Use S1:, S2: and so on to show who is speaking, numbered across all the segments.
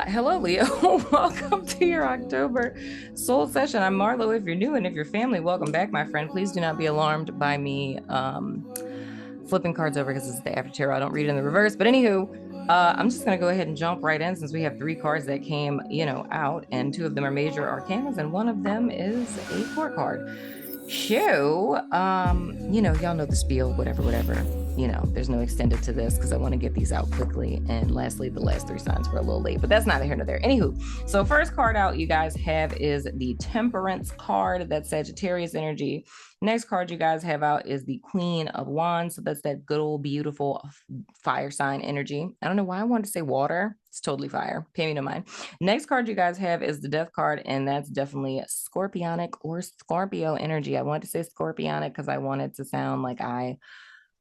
S1: Hello, Leo. Welcome to your October soul session. I'm Marlowe. If you're new and if you're family, welcome back, my friend. Please do not be alarmed by me flipping cards over because this is the after tarot. I don't read it in the reverse. But anywho, I'm just going to go ahead and jump right in since we have three cards that came, out, and two of them are major arcanas, and one of them is a court card. So, y'all know the spiel, whatever. There's no extended to this because I want to get these out quickly. And lastly, the last three signs were a little late, but that's neither here nor there. Anywho, so first card out you guys have is the Temperance card. That's Sagittarius energy. Next card you guys have out is the Queen of Wands. So that's that good old beautiful fire sign energy. I don't know why I wanted to say water. It's totally fire. Pay me no mind. Next card you guys have is the Death card, and that's definitely Scorpionic or Scorpio energy. I wanted to say Scorpionic because I wanted to sound like I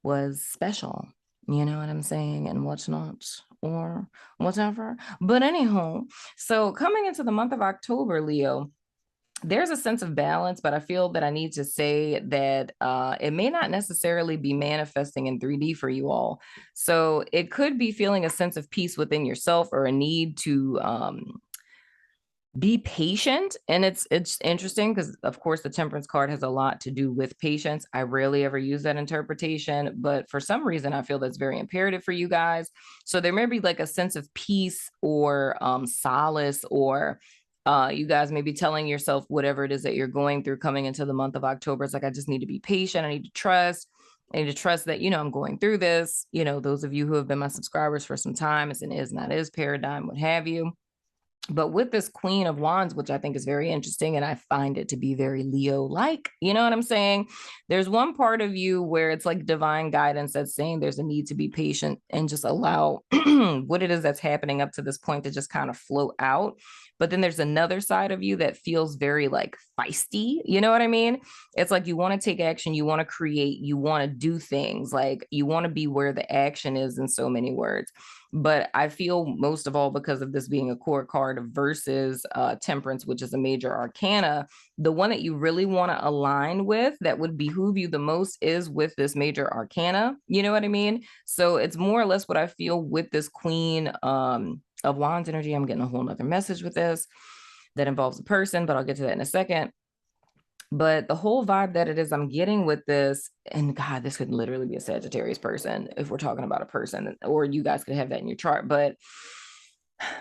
S1: was special. You know what I'm saying? And what's not, or whatever. But anyhow, so coming into the month of October, Leo, there's a sense of balance, but I feel that I need to say that it may not necessarily be manifesting in 3D for you all. So it could be feeling a sense of peace within yourself or a need to be patient. And it's interesting because, of course, the Temperance card has a lot to do with patience. I rarely ever use that interpretation, but for some reason, I feel that's very imperative for you guys. So there may be like a sense of peace or solace, or you guys may be telling yourself whatever it is that you're going through coming into the month of October. It's like, I just need to be patient. I need to trust. I need to trust that, I'm going through this. Those of you who have been my subscribers for some time, it's an is, not is paradigm, what have you. But with this Queen of Wands, which I think is very interesting, and I find it to be very Leo-like, you know what I'm saying? There's one part of you where it's like divine guidance that's saying there's a need to be patient and just allow what it is that's happening up to this point to just kind of float out. But then there's another side of you that feels very like feisty. You know what I mean? It's like you want to take action, you want to create, you want to do things, like you want to be where the action is, in so many words. But I feel most of all, because of this being a court card versus Temperance, which is a major arcana, the one that you really want to align with that would behoove you the most is with this major arcana. You know what I mean? So it's more or less what I feel with this Queen of Wands energy. I'm getting a whole nother message with this that involves a person, but I'll get to that in a second. But the whole vibe that it is I'm getting with this, and God, this could literally be a Sagittarius person if we're talking about a person, or you guys could have that in your chart. But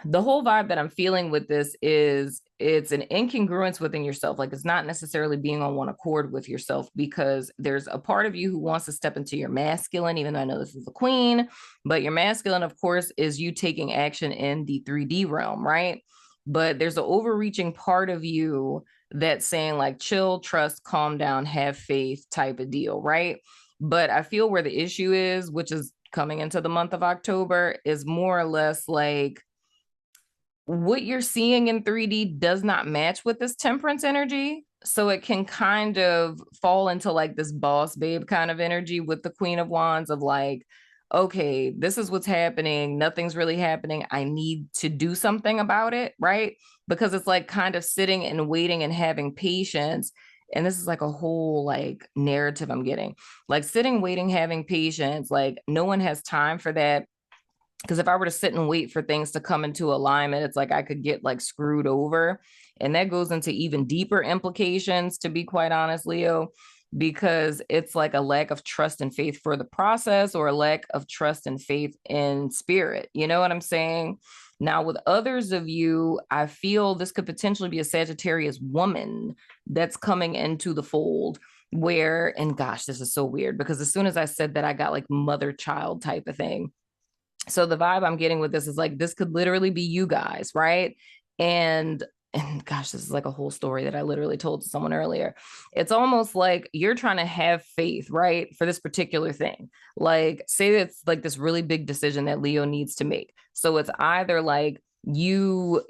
S1: the whole vibe that I'm feeling with this is it's an incongruence within yourself. Like, it's not necessarily being on one accord with yourself, because there's a part of you who wants to step into your masculine, even though I know this is a queen, but your masculine, of course, is you taking action in the 3D realm, right? But there's an overreaching part of you that's saying like, chill, trust, calm down, have faith type of deal, right? But I feel where the issue is, which is coming into the month of October, is more or less like what you're seeing in 3D does not match with this Temperance energy. So it can kind of fall into like this boss babe kind of energy with the Queen of Wands of like, okay, this is what's happening. Nothing's really happening. I need to do something about it, right? Because it's like kind of sitting and waiting and having patience. And this is like a whole like narrative I'm getting, like sitting, waiting, having patience. Like no one has time for that. Because if I were to sit and wait for things to come into alignment, it's like I could get like screwed over. And that goes into even deeper implications, to be quite honest, Leo, because it's like a lack of trust and faith for the process, or a lack of trust and faith in spirit. You know what I'm saying? Now, with others of you, I feel this could potentially be a Sagittarius woman that's coming into the fold where, and gosh, this is so weird, because as soon as I said that, I got like mother-child type of thing. So the vibe I'm getting with this is like, this could literally be you guys, right? And gosh, this is like a whole story that I literally told to someone earlier. It's almost like you're trying to have faith, right? For this particular thing. Like, say it's like this really big decision that Leo needs to make. So it's either like you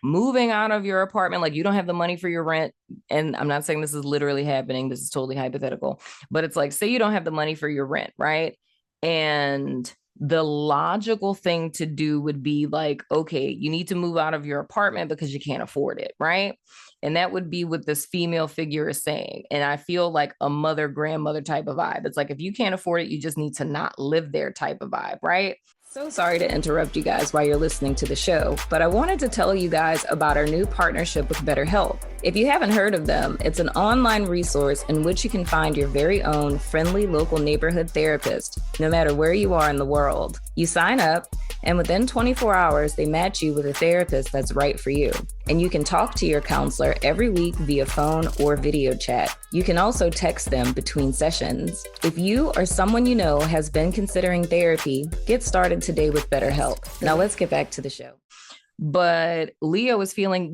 S1: moving out of your apartment, like you don't have the money for your rent. And I'm not saying this is literally happening. This is totally hypothetical, but it's like, say you don't have the money for your rent, right? And the logical thing to do would be like, okay, you need to move out of your apartment because you can't afford it, right? And that would be what this female figure is saying. And I feel like a mother, grandmother type of vibe. It's like, if you can't afford it, you just need to not live there type of vibe, right? So sorry to interrupt you guys while you're listening to the show, but I wanted to tell you guys about our new partnership with BetterHelp. If you haven't heard of them, it's an online resource in which you can find your very own friendly local neighborhood therapist, no matter where you are in the world. You sign up, and within 24 hours, they match you with a therapist that's right for you. And you can talk to your counselor every week via phone or video chat. You can also text them between sessions. If you or someone you know has been considering therapy, get started today with BetterHelp. Now let's get back to the show. But Leo is feeling,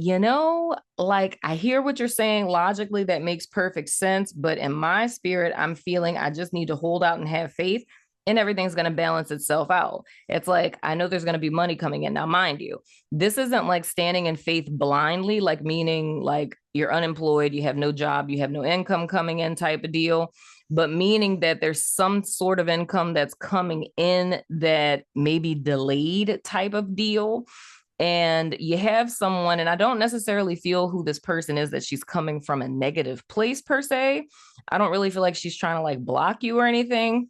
S1: like I hear what you're saying logically, that makes perfect sense. But in my spirit, I'm feeling I just need to hold out and have faith, and everything's going to balance itself out. It's like, I know there's going to be money coming in. Now, mind you, this isn't like standing in faith blindly, like meaning like you're unemployed, you have no job, you have no income coming in type of deal, but meaning that there's some sort of income that's coming in that may be delayed type of deal. And you have someone, and I don't necessarily feel who this person is, that she's coming from a negative place per se. I don't really feel like she's trying to like block you or anything.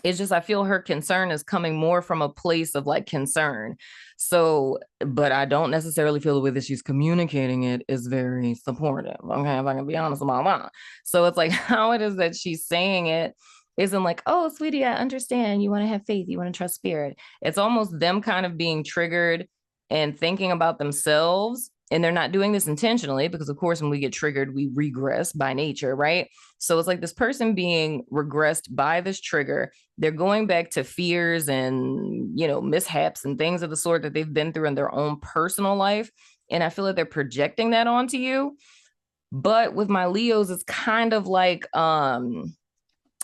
S1: It's just, I feel her concern is coming more from a place of like concern. So, but I don't necessarily feel the way that she's communicating it is very supportive. Okay, if I can be honest about that. So it's like how it is that she's saying it isn't like, oh, sweetie, I understand. You want to have faith. You want to trust spirit. It's almost them kind of being triggered and thinking about themselves. And they're not doing this intentionally because, of course, when we get triggered, we regress by nature, right? So it's like this person being regressed by this trigger. They're going back to fears and, mishaps and things of the sort that they've been through in their own personal life. And I feel like they're projecting that onto you. But with my Leos, it's kind of like a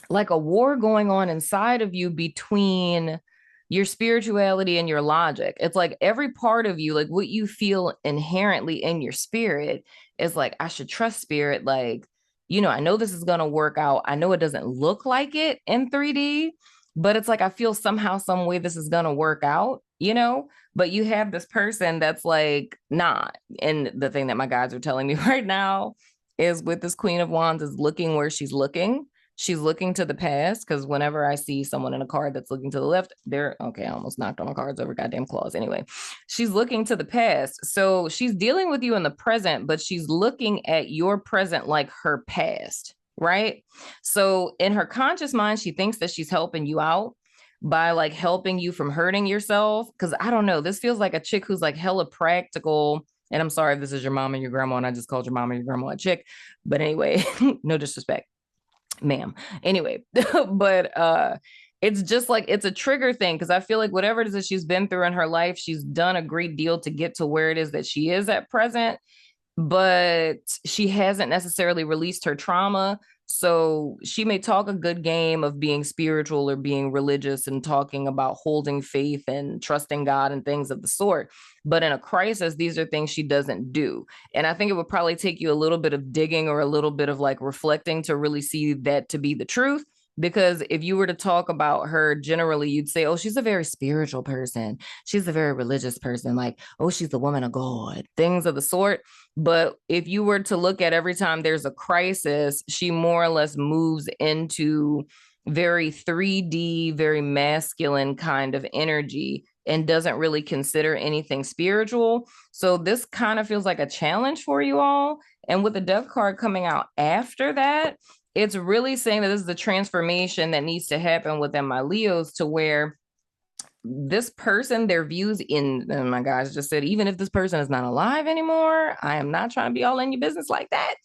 S1: war going on inside of you between your spirituality and your logic. It's like every part of you, like what you feel inherently in your spirit is like, I should trust spirit. Like, I know this is going to work out. I know it doesn't look like it in 3D, but it's like, I feel somehow, some way this is going to work out, but you have this person that's like, not. And the thing that my guides are telling me right now is with this Queen of Wands is looking where she's looking. She's looking to the past, because whenever I see someone in a card that's looking to the left, I almost knocked on my cards over, goddamn claws. Anyway, she's looking to the past. So she's dealing with you in the present, but she's looking at your present like her past, right? So in her conscious mind, she thinks that she's helping you out by like helping you from hurting yourself. Because I don't know, this feels like a chick who's like hella practical. And I'm sorry if this is your mom and your grandma, and I just called your mom and your grandma a chick. But anyway, no disrespect, ma'am. Anyway, but it's just like, it's a trigger thing, because I feel like whatever it is that she's been through in her life, she's done a great deal to get to where it is that she is at present, but she hasn't necessarily released her trauma. So she may talk a good game of being spiritual or being religious and talking about holding faith and trusting God and things of the sort. But in a crisis, these are things she doesn't do. And I think it would probably take you a little bit of digging or a little bit of like reflecting to really see that to be the truth. Because if you were to talk about her generally, you'd say, oh, she's a very spiritual person. She's a very religious person. Like, oh, she's a woman of God, things of the sort. But if you were to look at every time there's a crisis, she more or less moves into very 3D, very masculine kind of energy and doesn't really consider anything spiritual. So this kind of feels like a challenge for you all. And with the Death card coming out after that, it's really saying that this is the transformation that needs to happen within my Leos, to where this person, their views in, and my guys just said, even if this person is not alive anymore, I am not trying to be all in your business like that.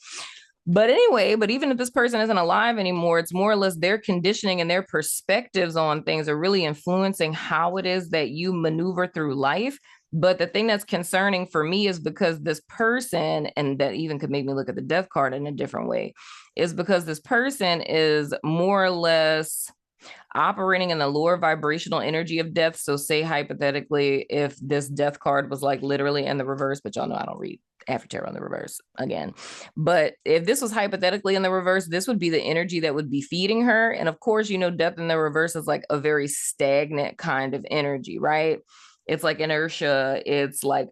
S1: But anyway, but even if this person isn't alive anymore, it's more or less their conditioning and their perspectives on things are really influencing how it is that you maneuver through life. But the thing that's concerning for me is because this person, and that even could make me look at the Death card in a different way, is because this person is more or less operating in the lower vibrational energy of death. So say hypothetically, if this Death card was like literally in the reverse, but y'all know I don't read After Tarot in the reverse again. But if this was hypothetically in the reverse, this would be the energy that would be feeding her. And of course, death in the reverse is like a very stagnant kind of energy, right? It's like inertia. It's like,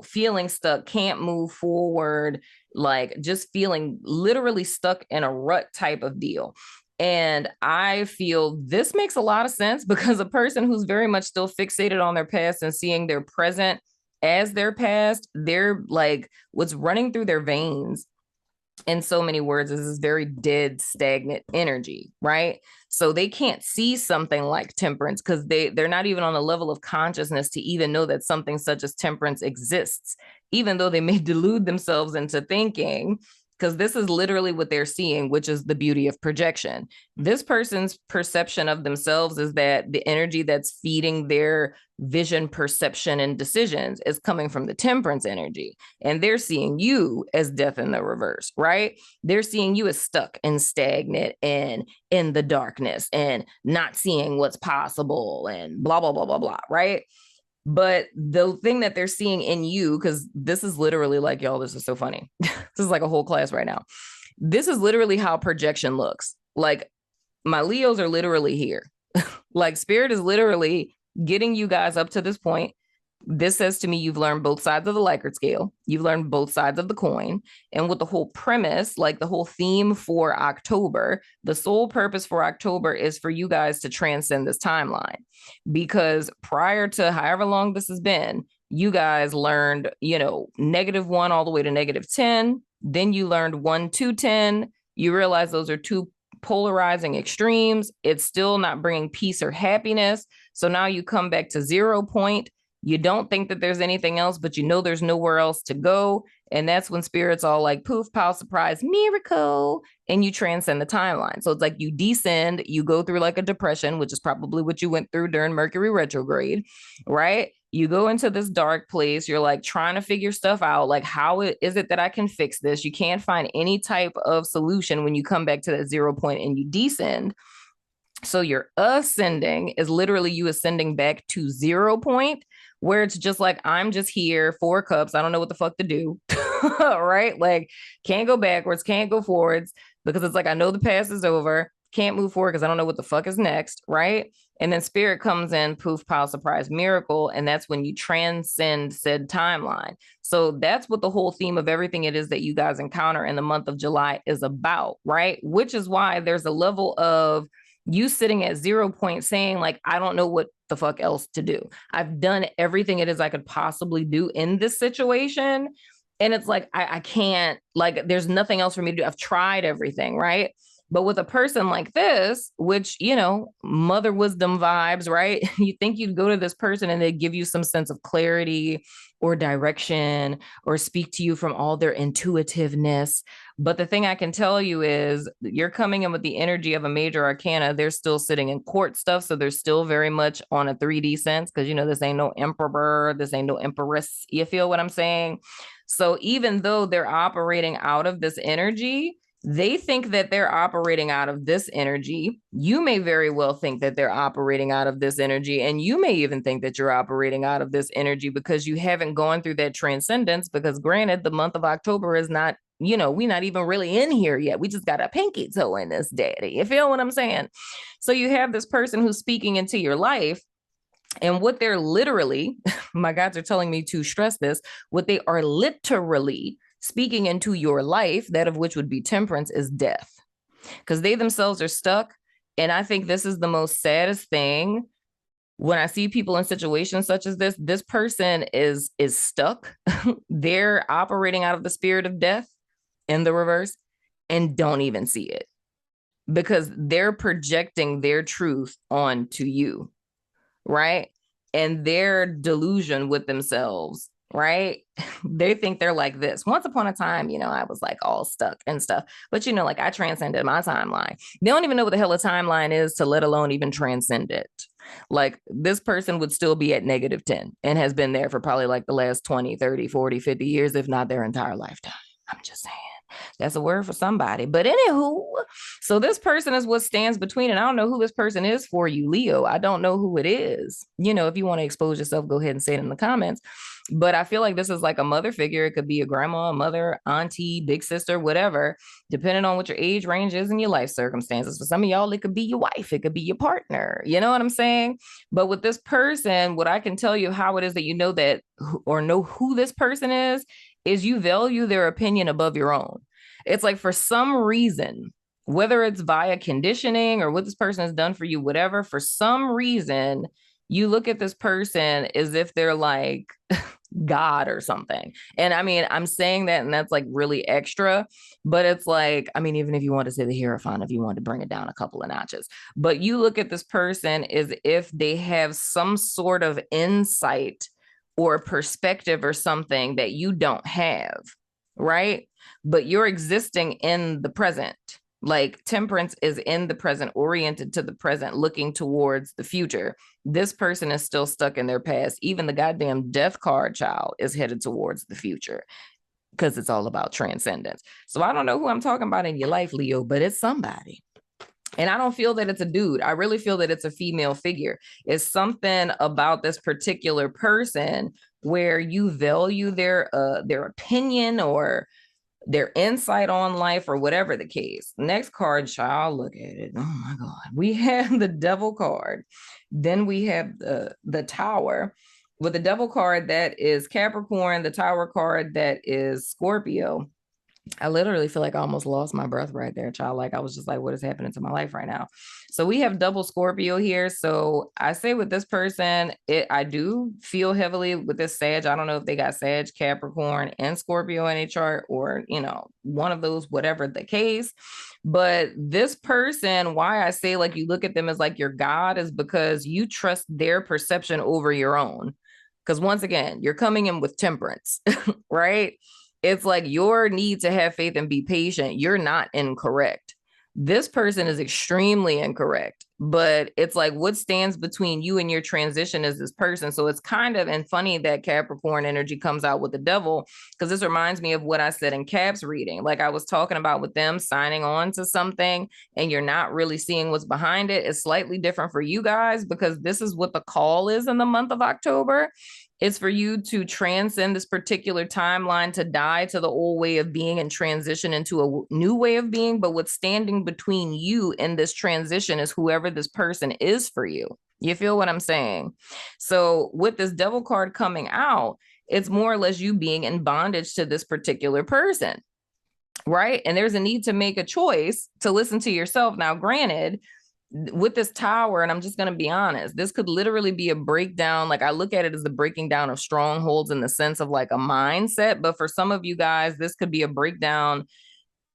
S1: feeling stuck, can't move forward, like just feeling literally stuck in a rut type of deal. And I feel this makes a lot of sense because a person who's very much still fixated on their past and seeing their present as their past, they're like what's running through their veins in so many words is this very dead, stagnant energy, right? So they can't see something like temperance because they're not even on a level of consciousness to even know that something such as temperance exists, even though they may delude themselves into thinking, because this is literally what they're seeing, which is the beauty of projection. This person's perception of themselves is that the energy that's feeding their vision, perception, and decisions is coming from the temperance energy. And they're seeing you as death in the reverse, right? They're seeing you as stuck and stagnant and in the darkness and not seeing what's possible and blah, blah, blah, blah, blah, right? But the thing that they're seeing in you, because this is literally like, y'all, this is so funny. This is like a whole class right now. This is literally how projection looks. Like my Leos are literally here. Like spirit is literally getting you guys up to this point. This says to me, you've learned both sides of the Likert scale. You've learned both sides of the coin. And with the whole premise, like the whole theme for October, the sole purpose for October is for you guys to transcend this timeline. Because prior to however long this has been, you guys learned, -1 all the way to -10. Then you learned 1 to 10. You realize those are two polarizing extremes. It's still not bringing peace or happiness. So now you come back to 0 point. You don't think that there's anything else, but you know there's nowhere else to go. And that's when spirit's all like, poof, pow, surprise, miracle. And you transcend the timeline. So it's like you descend, you go through like a depression, which is probably what you went through during Mercury retrograde, right? You go into this dark place. You're like trying to figure stuff out. Like, how is it that I can fix this? You can't find any type of solution when you come back to that 0 point and you descend. So your ascending is literally you ascending back to 0 point, where it's just like, I'm just here, 4 cups. I don't know what the fuck to do, right? Like, can't go backwards, can't go forwards, because it's like, I know the past is over, can't move forward because I don't know what the fuck is next, right? And then spirit comes in, poof, pow, surprise, miracle. And that's when you transcend said timeline. So that's what the whole theme of everything it is that you guys encounter in the month of July is about, right? Which is why there's a level of you sitting at 0 point saying like, I don't know what the fuck else to do. I've done everything it is I could possibly do in this situation. And it's like, I can't, like, there's nothing else for me to do. I've tried everything, right? But with a person like this, which, mother wisdom vibes, right? You think you'd go to this person and they give you some sense of clarity or direction or speak to you from all their intuitiveness. But the thing I can tell you is you're coming in with the energy of a major arcana. They're still sitting in court stuff. So they're still very much on a 3D sense because, this ain't no emperor. This ain't no empress. You feel what I'm saying? So even though they're operating out of this energy, they think that they're operating out of this energy. You may very well think that they're operating out of this energy. And you may even think that you're operating out of this energy because you haven't gone through that transcendence. Because granted, the month of October is not, we're not even really in here yet. We just got a pinky toe in this daddy. You feel what I'm saying? So you have this person who's speaking into your life. And what they're literally, my gods are telling me to stress this, what they are literally speaking into your life, that of which would be temperance, is death. Because they themselves are stuck. And I think this is the most saddest thing when I see people in situations such as this person is stuck. They're operating out of the spirit of death in the reverse and don't even see it because they're projecting their truth onto you, right? And their delusion with themselves, right? They think they're like this. Once upon a time, I was like all stuck and stuff. But, like I transcended my timeline. They don't even know what the hell a timeline is to let alone even transcend it. Like this person would still be at -10 and has been there for probably like the last 20, 30, 40, 50 years, if not their entire lifetime. I'm just saying. That's a word for somebody. But anywho, so this person is what stands between, and I don't know who this person is for you, Leo. I don't know who it is. If you want to expose yourself, go ahead and say it in the comments. But I feel like this is like a mother figure. It could be a grandma, a mother, auntie, big sister, whatever, depending on what your age range is and your life circumstances. For some of y'all, it could be your wife. It could be your partner. You know what I'm saying? But with this person, what I can tell you how it is that you know that or know who this person is you value their opinion above your own. It's like for some reason, whether it's via conditioning or what this person has done for you, whatever, for some reason, you look at this person as if they're like God or something. And I mean, I'm saying that, and that's like really extra, but it's like, I mean, even if you want to say the Hierophant, if you want to bring it down a couple of notches, but you look at this person as if they have some sort of insight or perspective or something that you don't have, right? But you're existing in the present. Like temperance is in the present, oriented to the present, looking towards the future. This person is still stuck in their past. Even the goddamn death card, child, is headed towards the future because it's all about transcendence. So I don't know who I'm talking about in your life, Leo, but it's somebody. And I don't feel that it's a dude. I really feel that it's a female figure. It's something about this particular person where you value their opinion or their insight on life or whatever the case. Next card, child, look at it. Oh my God. We have the Devil card. Then we have the Tower. With the Devil card, that is Capricorn. The Tower card, that is Scorpio. I literally feel like I almost lost my breath right there, child. Like I was just like, what is happening to my life right now? So we have double Scorpio here. So I say with this person, I do feel heavily with this Sag. I don't know if they got Sag, Capricorn, and Scorpio in a chart, or one of those, whatever the case. But this person, why I say like you look at them as like your God, is because you trust their perception over your own. Because once again, you're coming in with temperance, right? It's like your need to have faith and be patient. You're not incorrect. This person is extremely incorrect, but it's like what stands between you and your transition is this person. So it's kind of, and funny that Capricorn energy comes out with the Devil, because this reminds me of what I said in Cap's reading. Like I was talking about with them signing on to something and you're not really seeing what's behind it. It's slightly different for you guys because this is what the call is in the month of October. It's for you to transcend this particular timeline, to die to the old way of being and transition into a new way of being. But what's standing between you and this transition is whoever this person is for you. You feel what I'm saying? So with this Devil card coming out, it's more or less you being in bondage to this particular person, right? And there's a need to make a choice to listen to yourself. Now, granted, with this Tower, and I'm just going to be honest, this could literally be a breakdown. Like I look at it as the breaking down of strongholds in the sense of like a mindset. But for some of you guys, this could be a breakdown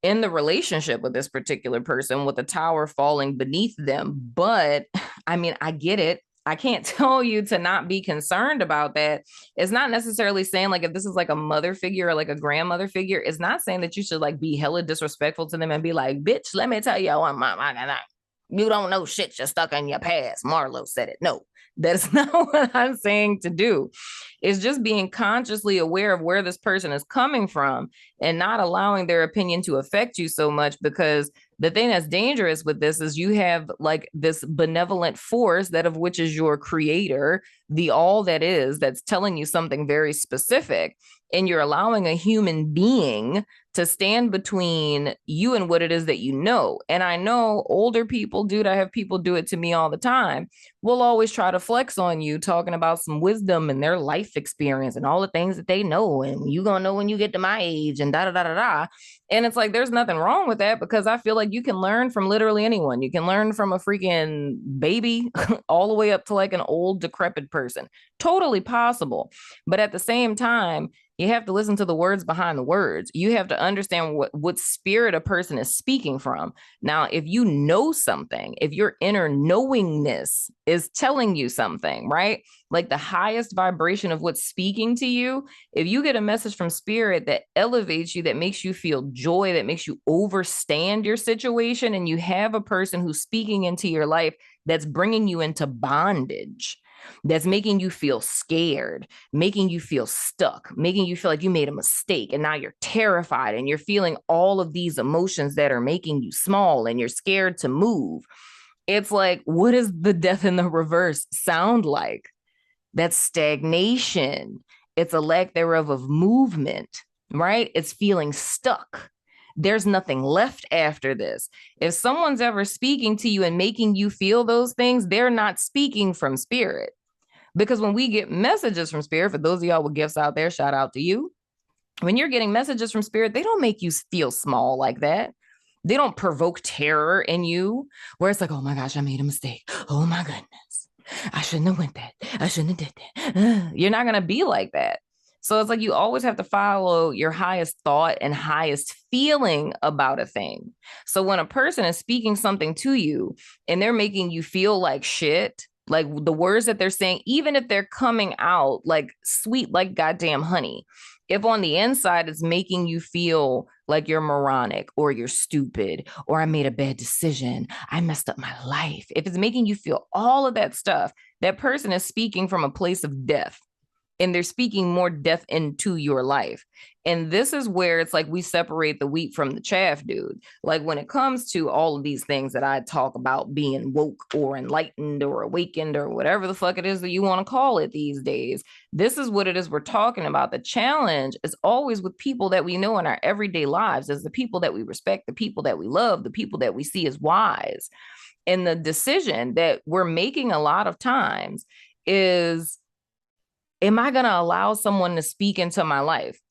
S1: in the relationship with this particular person, with the Tower falling beneath them. But I mean, I get it. I can't tell you to not be concerned about that. It's not necessarily saying like if this is like a mother figure or like a grandmother figure, it's not saying that you should like be hella disrespectful to them and be like, bitch, let me tell you, you don't know shit, you're stuck in your past. Marlowe said it. No, that's not what I'm saying to do. It's just being consciously aware of where this person is coming from and not allowing their opinion to affect you so much, because the thing that's dangerous with this is you have like this benevolent force that of which is your creator, the all that is, that's telling you something very specific. And you're allowing a human being to stand between you and what it is that you know. And I know older people, dude, I have people do it to me all the time. We'll always try to flex on you, talking about some wisdom and their life experience and all the things that they know. And you gonna know when you get to my age and da da da da da. And it's like, there's nothing wrong with that, because I feel like you can learn from literally anyone. You can learn from a freaking baby all the way up to like an old decrepit person. Totally possible. But at the same time, you have to listen to the words behind the words. You have to understand what spirit a person is speaking from. Now, if you know something, if your inner knowingness is telling you something, right? Like the highest vibration of what's speaking to you, if you get a message from spirit that elevates you, that makes you feel joy, that makes you overstand your situation, and you have a person who's speaking into your life that's bringing you into bondage, that's making you feel scared, making you feel stuck, making you feel like you made a mistake and now you're terrified and you're feeling all of these emotions that are making you small and you're scared to move. It's like, what does the death in the reverse sound like? That's stagnation. It's a lack thereof of movement, right? It's feeling stuck. There's nothing left after this. If someone's ever speaking to you and making you feel those things, they're not speaking from spirit. Because when we get messages from spirit, for those of y'all with gifts out there, shout out to you. When you're getting messages from spirit, they don't make you feel small like that. They don't provoke terror in you where it's like, oh my gosh, I made a mistake. Oh my goodness. I shouldn't have went that. I shouldn't have did that. You're not going to be like that. So it's like you always have to follow your highest thought and highest feeling about a thing. So when a person is speaking something to you and they're making you feel like shit, like the words that they're saying, even if they're coming out like sweet, like goddamn honey, if on the inside it's making you feel like you're moronic or you're stupid or I made a bad decision, I messed up my life. If it's making you feel all of that stuff, that person is speaking from a place of death. And they're speaking more death into your life. And this is where it's like we separate the wheat from the chaff, dude. Like when it comes to all of these things that I talk about being woke or enlightened or awakened or whatever the fuck it is that you want to call it these days, this is what it is we're talking about. The challenge is always with people that we know in our everyday lives, as the people that we respect, the people that we love, the people that we see as wise. And the decision that we're making a lot of times is, am I going to allow someone to speak into my life?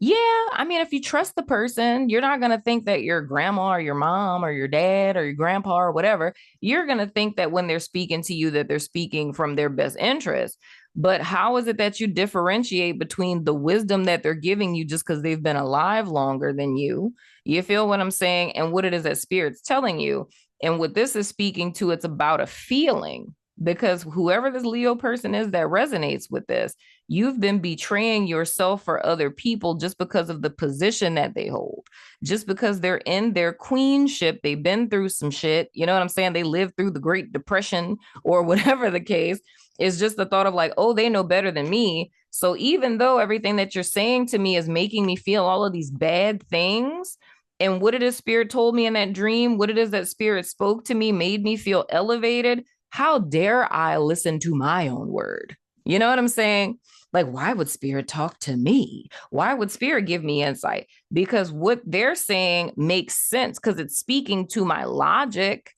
S1: Yeah, I mean, if you trust the person, you're not going to think that your grandma or your mom or your dad or your grandpa or whatever, you're going to think that when they're speaking to you, that they're speaking from their best interest. But how is it that you differentiate between the wisdom that they're giving you just because they've been alive longer than you? You feel what I'm saying? And what it is that spirit's telling you. And what this is speaking to, it's about a feeling. Because whoever this Leo person is that resonates with this, you've been betraying yourself for other people just because of the position that they hold, just because they're in their queenship. They've been through some shit. You know what I'm saying? They lived through the Great Depression or whatever the case. Is just the thought of like, oh, they know better than me. So even though everything that you're saying to me is making me feel all of these bad things, and what it is spirit told me in that dream, what it is that spirit spoke to me, made me feel elevated, how dare I listen to my own word? You know what I'm saying? Like, why would spirit talk to me? Why would spirit give me insight? Because what they're saying makes sense because it's speaking to my logic.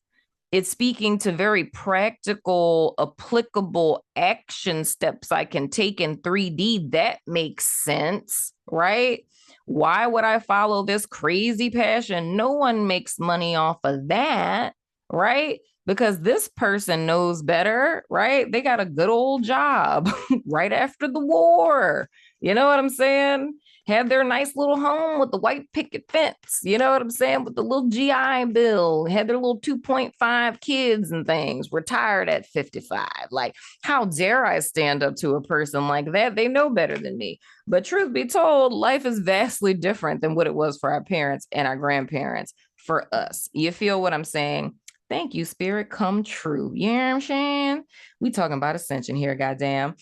S1: It's speaking to very practical, applicable action steps I can take in 3D. That makes sense, right? Why would I follow this crazy passion? No one makes money off of that, right? Because this person knows better, right? They got a good old job right after the war. You know what I'm saying? Had their nice little home with the white picket fence. You know what I'm saying? With the little GI Bill. Had their little 2.5 kids and things. Retired at 55. Like, how dare I stand up to a person like that? They know better than me. But truth be told, life is vastly different than what it was for our parents and our grandparents for us. You feel what I'm saying? Thank you, spirit. Come true. You know what I'm saying? We talking about ascension here, goddamn.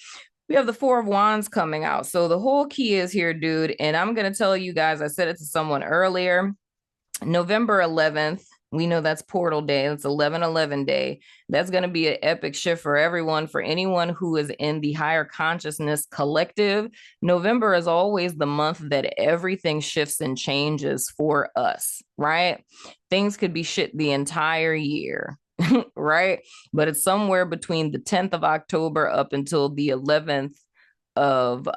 S1: We have the Four of Wands coming out. So the whole key is here, dude. And I'm going to tell you guys, I said it to someone earlier, November 11th. We know that's portal day. It's 11/11 day. That's going to be an epic shift for everyone, for anyone who is in the higher consciousness collective. November is always the month that everything shifts and changes for us, right? Things could be shit the entire year. Right? But it's somewhere between the 10th of October up until the 11th of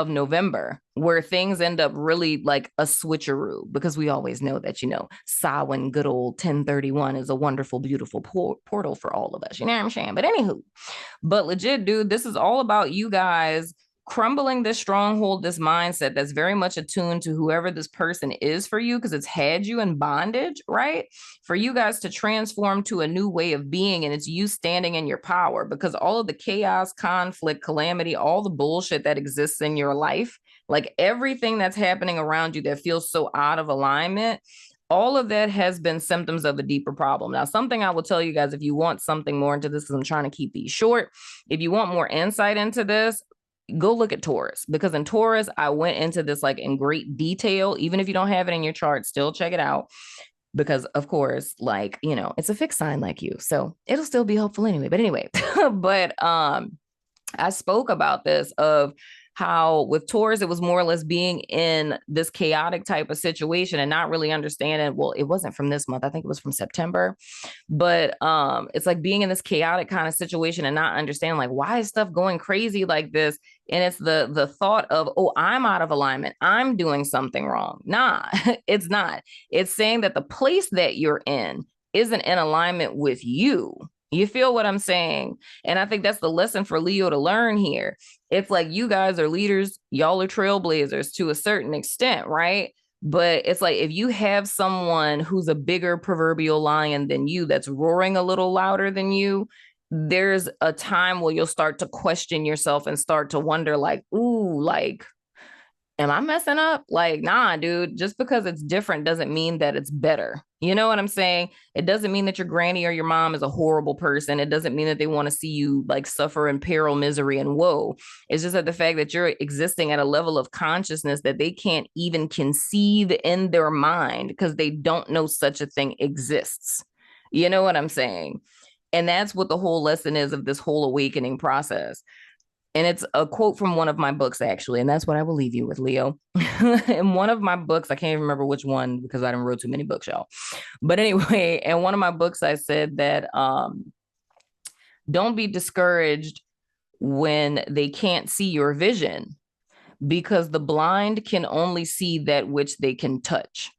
S1: November, where things end up really like a switcheroo, because we always know that, you know, Samhain, good old 1031 is a wonderful, beautiful portal for all of us. You know what I'm saying? But anywho, but legit, dude, this is all about you guys crumbling this stronghold, this mindset that's very much attuned to whoever this person is for you, because it's had you in bondage, right? For you guys to transform to a new way of being, and it's you standing in your power, because all of the chaos, conflict, calamity, all the bullshit that exists in your life, like everything that's happening around you that feels so out of alignment, all of that has been symptoms of a deeper problem. Now, something I will tell you guys, if you want something more into this, because I'm trying to keep these short, if you want more insight into this, go look at Taurus, because in Taurus, I went into this like in great detail. Even if you don't have it in your chart, still check it out, because of course, like, you know, it's a fixed sign like you, so it'll still be helpful anyway. But anyway, but I spoke about this of how with Taurus, it was more or less being in this chaotic type of situation and not really understanding. Well, it wasn't from this month. I think it was from September. But it's like being in this chaotic kind of situation and not understanding, like, why is stuff going crazy like this? And it's the thought of, oh, I'm out of alignment, I'm doing something wrong. Nah, it's not. It's saying that the place that you're in isn't in alignment with you. You feel what I'm saying? And I think that's the lesson for Leo to learn here. It's like, you guys are leaders, y'all are trailblazers to a certain extent, right? But it's like, if you have someone who's a bigger proverbial lion than you, that's roaring a little louder than you, there's a time where you'll start to question yourself and start to wonder, like, ooh, like, am I messing up? Like, nah, dude, just because it's different doesn't mean that it's better. You know what I'm saying? It doesn't mean that your granny or your mom is a horrible person. It doesn't mean that they want to see you like suffer in peril, misery, and woe. It's just that the fact that you're existing at a level of consciousness that they can't even conceive in their mind because they don't know such a thing exists. You know what I'm saying? And that's what the whole lesson is of this whole awakening process. And it's a quote from one of my books, actually. And that's what I will leave you with, Leo. In one of my books, I can't even remember which one because I didn't wrote too many books, y'all. But anyway, in one of my books, I said that don't be discouraged when they can't see your vision, because the blind can only see that which they can touch.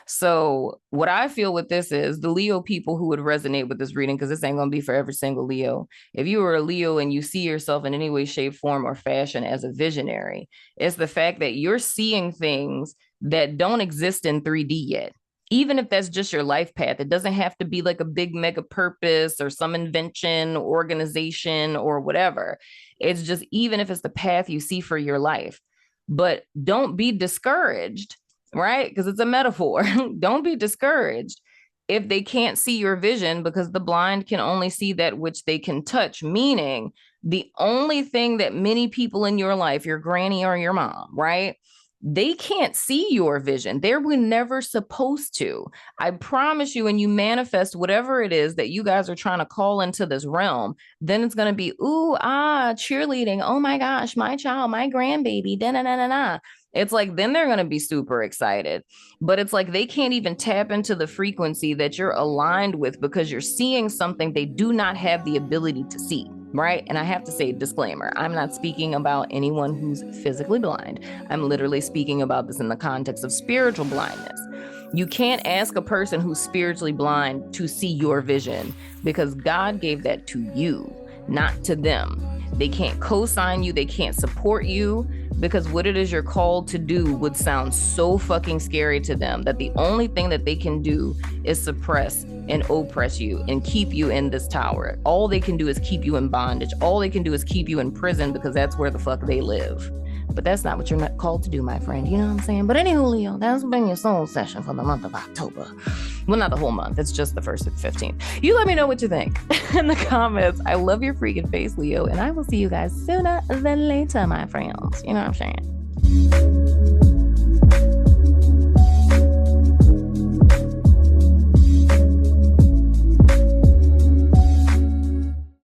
S1: So what I feel with this is the Leo people who would resonate with this reading, because this ain't going to be for every single Leo. If you were a Leo and you see yourself in any way, shape, form, or fashion as a visionary, it's the fact that you're seeing things that don't exist in 3D yet. Even if that's just your life path, it doesn't have to be like a big mega purpose or some invention, organization, or whatever. It's just, even if it's the path you see for your life. But don't be discouraged, right? Because it's a metaphor. Don't be discouraged if they can't see your vision, because the blind can only see that which they can touch, meaning the only thing that many people in your life, your granny or your mom, right? They can't see your vision. They were never supposed to. I promise you, when you manifest whatever it is that you guys are trying to call into this realm, then it's going to be, ooh, cheerleading. Oh my gosh, my child, my grandbaby, da-na-na-na-na. It's like, then they're going to be super excited. But it's like they can't even tap into the frequency that you're aligned with, because you're seeing something they do not have the ability to see, right? And I have to say, disclaimer, I'm not speaking about anyone who's physically blind. I'm literally speaking about this in the context of spiritual blindness. You can't ask a person who's spiritually blind to see your vision, because God gave that to you, not to them. They can't co-sign you. They can't support you, because what it is you're called to do would sound so fucking scary to them that the only thing that they can do is suppress and oppress you and keep you in this tower. All they can do is keep you in bondage. All they can do is keep you in prison, because that's where the fuck they live. But that's not what you're not called to do, my friend. You know what I'm saying? But anywho, Leo, that's been your soul session for the month of October. Well, not the whole month. It's just the 1st and 15th. You let me know what you think in the comments. I love your freaking face, Leo. And I will see you guys sooner than later, my friends. You know what I'm saying?